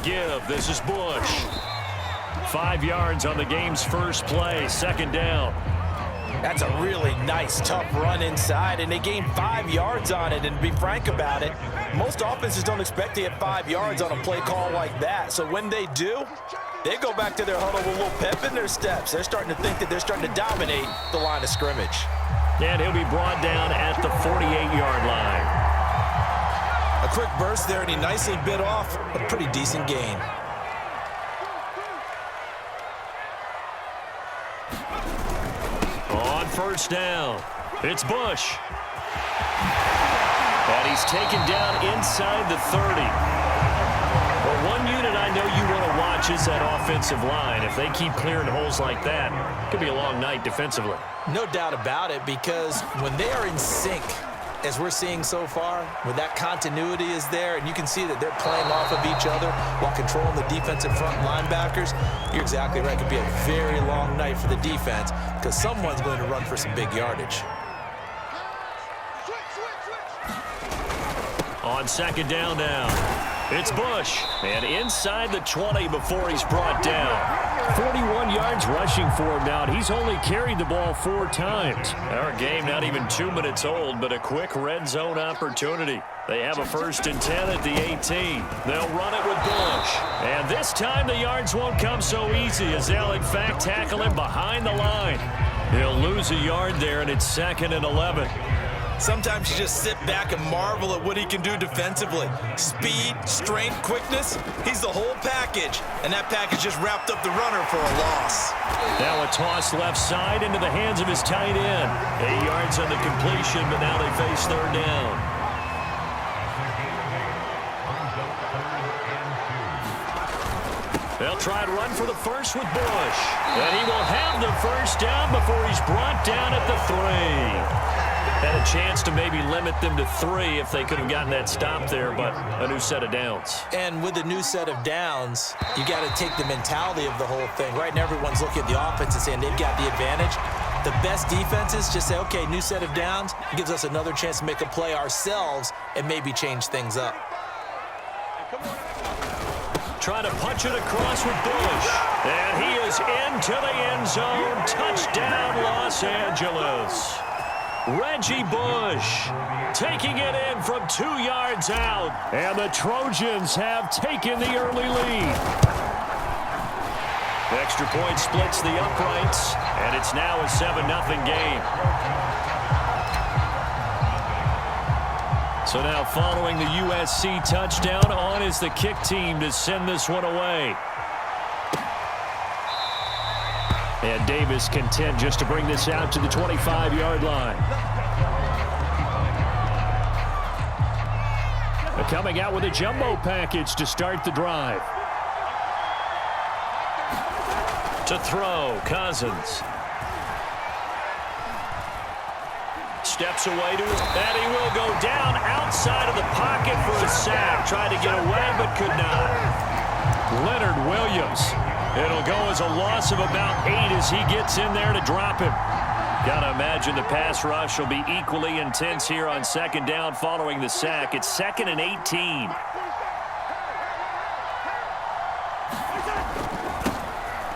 give. This is Bush. 5 yards on the game's first play, second down. That's a really nice, tough run inside, and they gained 5 yards on it. And to be frank about it, most offenses don't expect to get 5 yards on a play call like that. So when they do, they go back to their huddle with a little pep in their steps. They're starting to think that they're starting to dominate the line of scrimmage. And he'll be brought down at the 48-yard line. A quick burst there, and he nicely bit off a pretty decent gain. On first down, it's Bush. And he's taken down inside the 30. Well, one unit I know you want to watch is that offensive line. If they keep clearing holes like that, it could be a long night defensively. No doubt about it, because when they are in sync, as we're seeing so far, when that continuity is there, and you can see that they're playing off of each other while controlling the defensive front linebackers, you're exactly right. It could be a very long night for the defense because someone's going to run for some big yardage. On second down now, it's Bush. And inside the 20 before he's brought down. 41 yards rushing for him now. He's only carried the ball 4 times. Our game not even 2 minutes old, but a quick red zone opportunity. They have a 1st and 10 at the 18. They'll run it with Bush. And this time the yards won't come so easy as they'll in fact tackle him behind the line. He'll lose a yard there, and it's 2nd and 11. Sometimes you just sit back and marvel at what he can do defensively. Speed, strength, quickness, he's the whole package. And that package just wrapped up the runner for a loss. Now a toss left side into the hands of his tight end. 8 yards on the completion, but now they face 3rd down. They'll try to run for the first with Bush. And he will have the 1st down before he's brought down at the 3. Had a chance to maybe limit them to 3 if they could have gotten that stop there, but a new set of downs. And with a new set of downs, you got to take the mentality of the whole thing. Right now, everyone's looking at the offense and saying they've got the advantage. The best defenses just say, okay, new set of downs. It gives us another chance to make a play ourselves and maybe change things up. Trying to punch it across with Bush. And he is into the end zone. Touchdown, Los Angeles. Reggie Bush taking it in from 2 yards out. And the Trojans have taken the early lead. The extra point splits the uprights, and it's now a 7-0 game. So now following the USC touchdown, on is the kick team to send this one away. And Davis content just to bring this out to the 25-yard line. Coming out with a jumbo package to start the drive. To throw, Cousins. Steps away to his, and he will go down outside of the pocket for a sack. Tried to get away, but could not. Leonard Williams. It'll go as a loss of about 8 as he gets in there to drop him. Gotta imagine the pass rush will be equally intense here on 2nd down following the sack. It's 2nd and 18.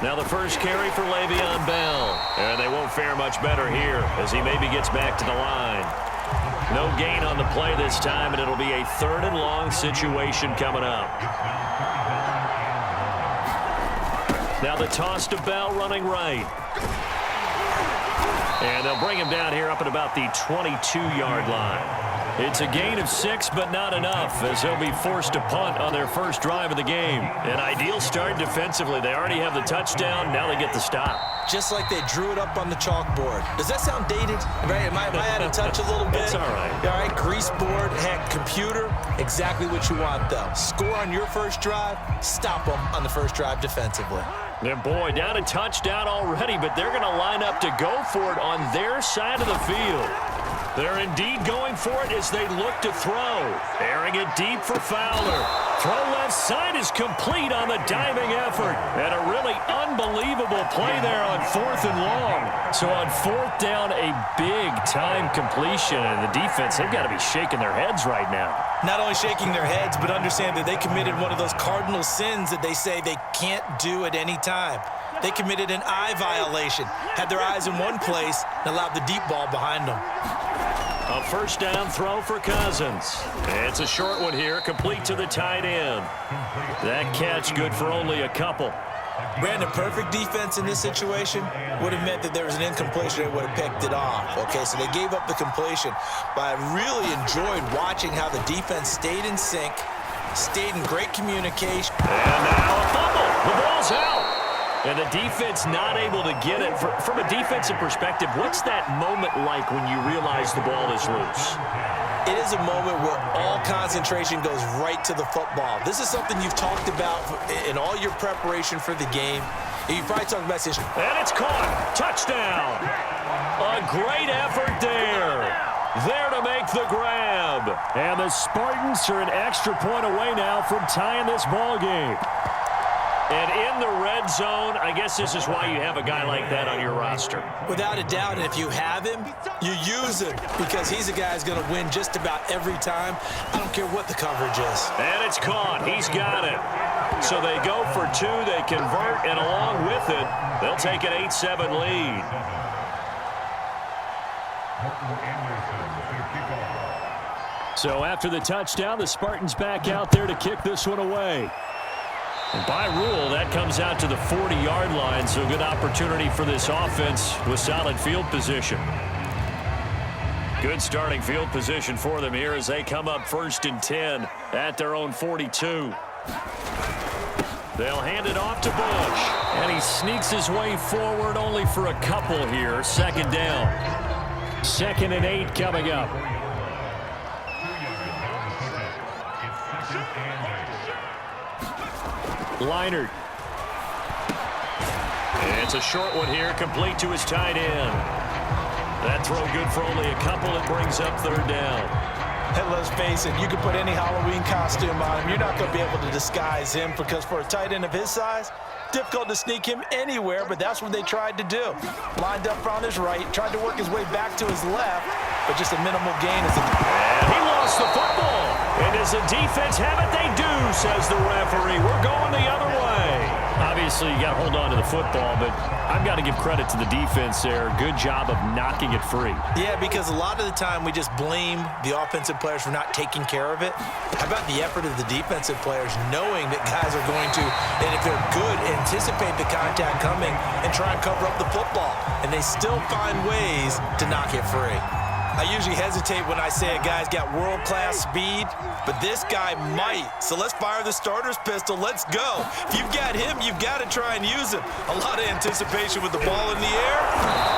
Now the first carry for Le'Veon Bell. And they won't fare much better here as he maybe gets back to the line. No gain on the play this time, and it'll be a 3rd and long situation coming up. Now the toss to Bell running right. And they'll bring him down here up at about the 22-yard line. It's a gain of 6, but not enough, as he'll be forced to punt on their first drive of the game. An ideal start defensively. They already have the touchdown. Now they get the stop. Just like they drew it up on the chalkboard. Does that sound dated? Right? Am I out of touch a little bit? It's all right. All right, grease board, heck, computer. Exactly what you want, though. Score on your first drive, stop them on the first drive defensively. And boy, down a touchdown already, but they're going to line up to go for it on their side of the field. They're indeed going for it as they look to throw. Airing it deep for Fowler. Throw left side is complete on the diving effort. And a really unbelievable play there on 4th and long. So on 4th down, a big-time completion. And the defense, they've got to be shaking their heads right now. Not only shaking their heads, but understand that they committed one of those cardinal sins that they say they can't do at any time. They committed an eye violation, had their eyes in one place, and allowed the deep ball behind them. A first down throw for Cousins. It's a short one here, complete to the tight end. That catch good for only a couple. Brandon, perfect defense in this situation would have meant that there was an incompletion. They would have picked it off. Okay, so they gave up the completion. But I really enjoyed watching how the defense stayed in sync, stayed in great communication. And now a fumble. The ball's out. And the defense not able to get it. From a defensive perspective, what's that moment like when you realize the ball is loose? It is a moment where all concentration goes right to the football. This is something you've talked about in all your preparation for the game. You've probably talked about this. And it's caught. Touchdown. A great effort there. There to make the grab. And the Spartans are an extra point away now from tying this ball game. And in the red zone, I guess this is why you have a guy like that on your roster. Without a doubt, and if you have him, you use him because he's a guy who's going to win just about every time. I don't care what the coverage is. And it's caught. He's got it. So they go for 2. They convert, and along with it, they'll take an 8-7 lead. So after the touchdown, the Spartans back out there to kick this one away. And by rule, that comes out to the 40-yard line, so good opportunity for this offense with solid field position. Good starting field position for them here as they come up 1st and 10 at their own 42. They'll hand it off to Bush. And he sneaks his way forward only for a couple here. 2nd down. 2nd and 8 coming up. Leinart. It's a short one here, complete to his tight end. That throw good for only a couple. It brings up 3rd down. And let's face it, you can put any Halloween costume on him. You're not going to be able to disguise him because for a tight end of his size, difficult to sneak him anywhere, but that's what they tried to do. Lined up on his right, tried to work his way back to his left, but just a minimal gain. And he lost the football. And does the defense have it? They do, says the referee. We're going the other way. Obviously, you got to hold on to the football, but I've got to give credit to the defense there. Good job of knocking it free. Yeah, because a lot of the time we just blame the offensive players for not taking care of it. How about the effort of the defensive players knowing that guys are going to, and if they're good, anticipate the contact coming and try and cover up the football. And they still find ways to knock it free. I usually hesitate when I say a guy's got world-class speed, but this guy might. So let's fire the starter's pistol. Let's go. If you've got him, you've got to try and use him. A lot of anticipation with the ball in the air,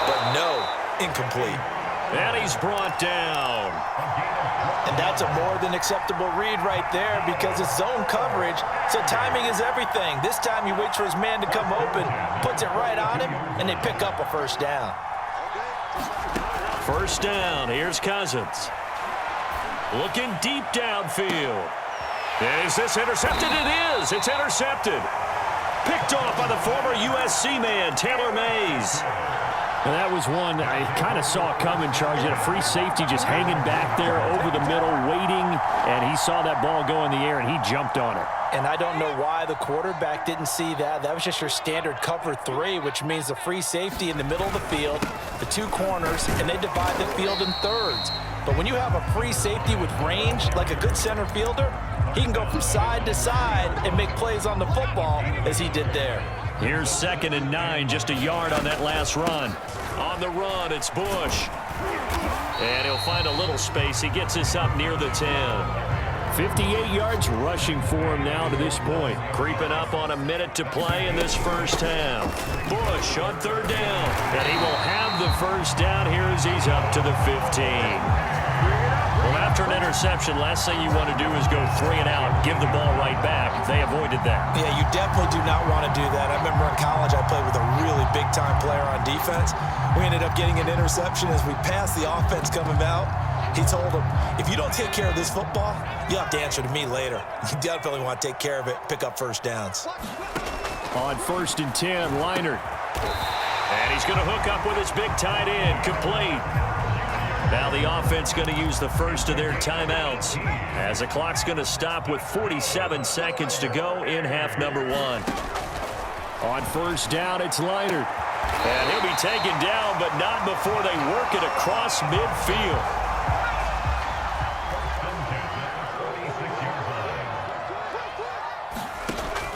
but no, incomplete. And he's brought down. And that's a more than acceptable read right there because it's zone coverage, so timing is everything. This time he waits for his man to come open, puts it right on him, and they pick up a 1st down. 1st down. Here's Cousins. Looking deep downfield. Is this intercepted? It is. It's intercepted. Picked off by the former USC man, Taylor Mays. And that was one I kind of saw coming, Charles. He had a free safety just hanging back there over the middle, waiting, and he saw that ball go in the air, and he jumped on it. And I don't know why the quarterback didn't see that. That was just your standard cover 3, which means the free safety in the middle of the field, the 2 corners, and they divide the field in thirds. But when you have a free safety with range, like a good center fielder, he can go from side to side and make plays on the football as he did there. Here's 2nd and 9, just a yard on that last run. On the run, it's Bush. And he'll find a little space. He gets us up near the 10. 58 yards rushing for him now to this point. Creeping up on a minute to play in this 1st half. Bush on 3rd down. And he will have the 1st down here as he's up to the 15. Well, after an interception, last thing you want to do is go 3 and out, give the ball right back. They avoided that. Yeah, you definitely do not want to do that. I remember in college I played with a really big-time player on defense. We ended up getting an interception as we passed the offense coming out. He told him, if you don't take care of this football, you have to answer to me later. You definitely want to take care of it, pick up first downs. On 1st and 10, Leinart. And he's going to hook up with his big tight end, complete. Now the offense going to use the first of their timeouts as the clock's going to stop with 47 seconds to go in half number 1. On 1st down, it's Leinart. And he'll be taken down, but not before they work it across midfield.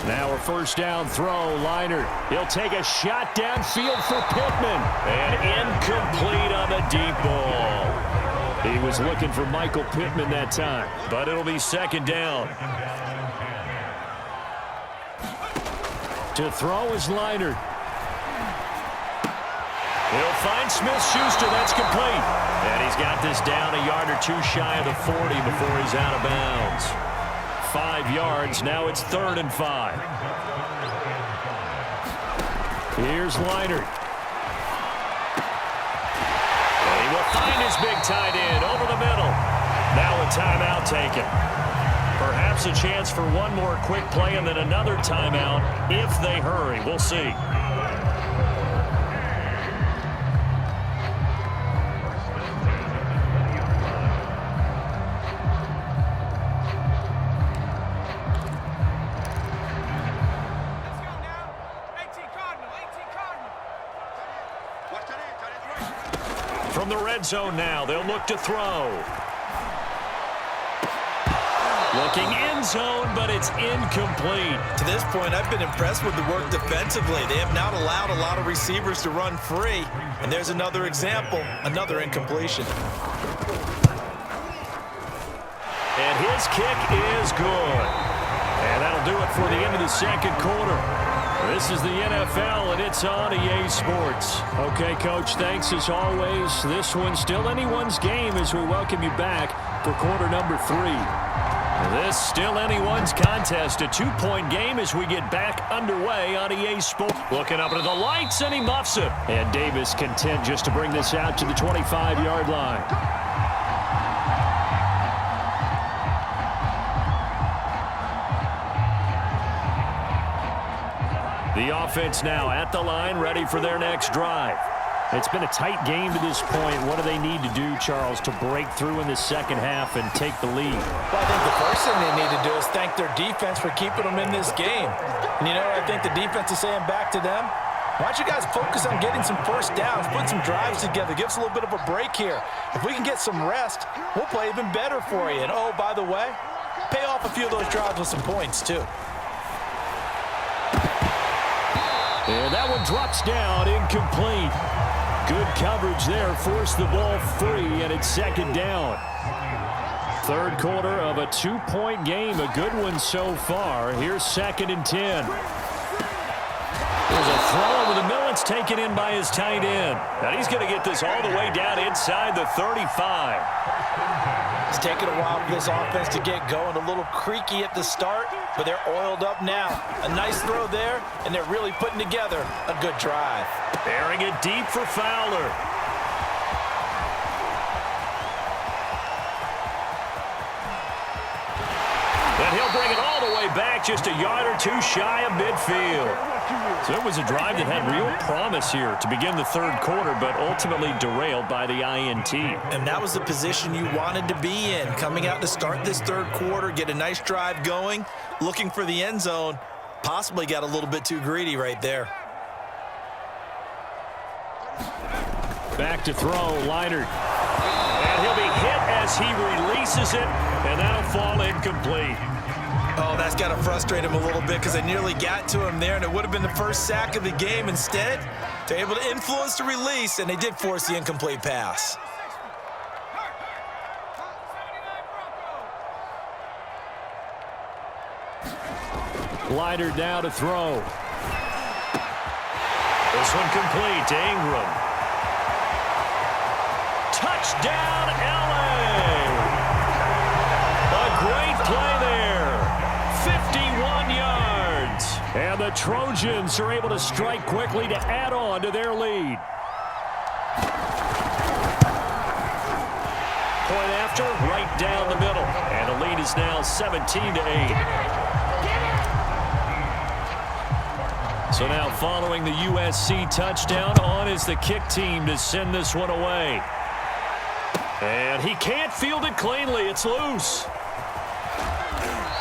Now a 1st down throw, Leinart. He'll take a shot downfield for Pittman. And incomplete on the deep ball. He was looking for Michael Pittman that time, but it'll be 2nd down. To throw is Leinart. He'll find Smith-Schuster. That's complete. And he's got this down a yard or 2 shy of the 40 before he's out of bounds. 5 yards. Now it's 3rd and 5. Here's Leinart. And he will find his big tight end over the middle. Now a timeout taken. Perhaps a chance for one more quick play and then another timeout if they hurry. We'll see. From the red zone now, they'll look to throw. Looking end zone, but it's incomplete. To this point, I've been impressed with the work defensively. They have not allowed a lot of receivers to run free. And there's another example, another incompletion. And his kick is good. And that'll do it for the end of the 2nd quarter. This is the NFL, and it's on EA Sports. Okay, Coach, thanks as always. This one's still anyone's game as we welcome you back for quarter number 3. This still anyone's contest, a 2-point game as we get back underway on EA Sports. Looking up into the lights, and he muffs it. And Davis content just to bring this out to the 25-yard line. The offense now at the line, ready for their next drive. It's been a tight game to this point. What do they need to do, Charles, to break through in the 2nd half and take the lead? Well, I think the first thing they need to do is thank their defense for keeping them in this game. And, you know, I think the defense is saying back to them, why don't you guys focus on getting some first downs, put some drives together, give us a little bit of a break here. If we can get some rest, we'll play even better for you. And, oh, by the way, pay off a few of those drives with some points, too. And that one drops down, incomplete. Good coverage there, forced the ball free, and it's 2nd down. 3rd quarter of a 2-point game, a good one so far. Here's 2nd and 10. There's a throw over the middle. It's taken in by his tight end. And he's going to get this all the way down inside the 35. It's taken a while for this offense to get going. A little creaky at the start, but they're oiled up now. A nice throw there, and they're really putting together a good drive. Bearing it deep for Fowler. And he'll bring it all the way back, just a yard or 2 shy of midfield. So it was a drive that had real promise here to begin the 3rd quarter, but ultimately derailed by the INT. And that was the position you wanted to be in, coming out to start this 3rd quarter, get a nice drive going, looking for the end zone. Possibly got a little bit too greedy right there. Back to throw, Leinart. And he'll be hit as he releases it, and that'll fall incomplete. Oh, that's got to frustrate him a little bit because they nearly got to him there, and it would have been the first sack of the game. Instead, they're able to influence the release, and they did force the incomplete pass. Leinart now to throw. This one complete to Ingram. Touchdown, LA! Trojans are able to strike quickly to add on to their lead. Point after, right down the middle. And the lead is now 17-8. So now following the USC touchdown, on is the kick team to send this one away. And he can't field it cleanly. It's loose.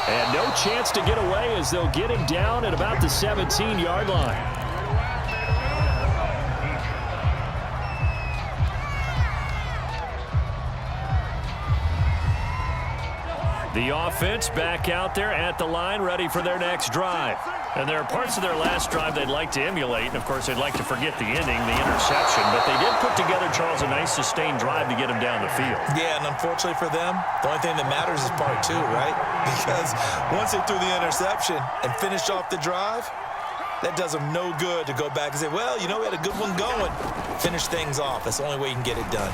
And no chance to get away as they'll get him down at about the 17-yard line. The offense back out there at the line, ready for their next drive. And there are parts of their last drive they'd like to emulate. And, of course, they'd like to forget the ending, the interception. But they did put together, Charles, a nice sustained drive to get him down the field. Yeah, and unfortunately for them, the only thing that matters is part two, right? Because once they threw the interception and finished off the drive, that does them no good to go back and say, well, you know, we had a good one going. Finish things off. That's the only way you can get it done.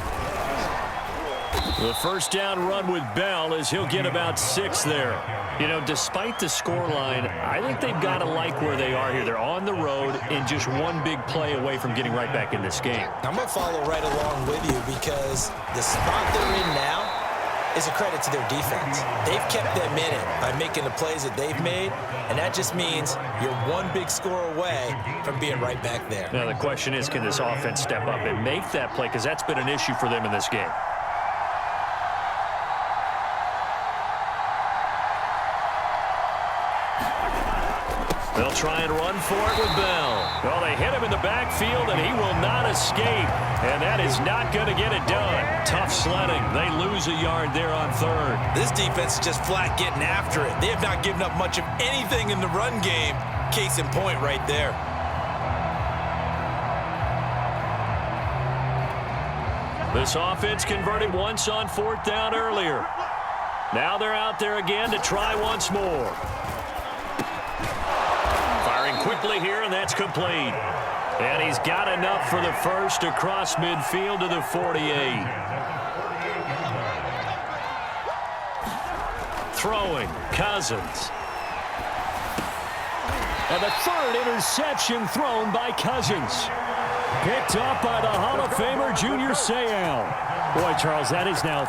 The first down run with Bell as he'll get about 6 there. You know, despite the scoreline, I think they've got to like where they are here. They're on the road and just one big play away from getting right back in this game. I'm going to follow right along with you because the spot they're in now is a credit to their defense. They've kept them in it by making the plays that they've made, and that just means you're one big score away from being right back there. Now, the question is, can this offense step up and make that play? Because that's been an issue for them in this game. They'll try and run for it with Bell. Well, they hit him in the backfield, and he will not escape. And that is not going to get it done. Tough sledding. They lose a yard there on third. This defense is just flat getting after it. They have not given up much of anything in the run game. Case in point right there. This offense converted once on 4th down earlier. Now they're out there again to try once more. Quickly here, and that's complete. And he's got enough for the first across midfield to the 48. Throwing, Cousins. And the third interception thrown by Cousins. Picked up by the Hall of Famer, Junior Seau. Boy, Charles, that is now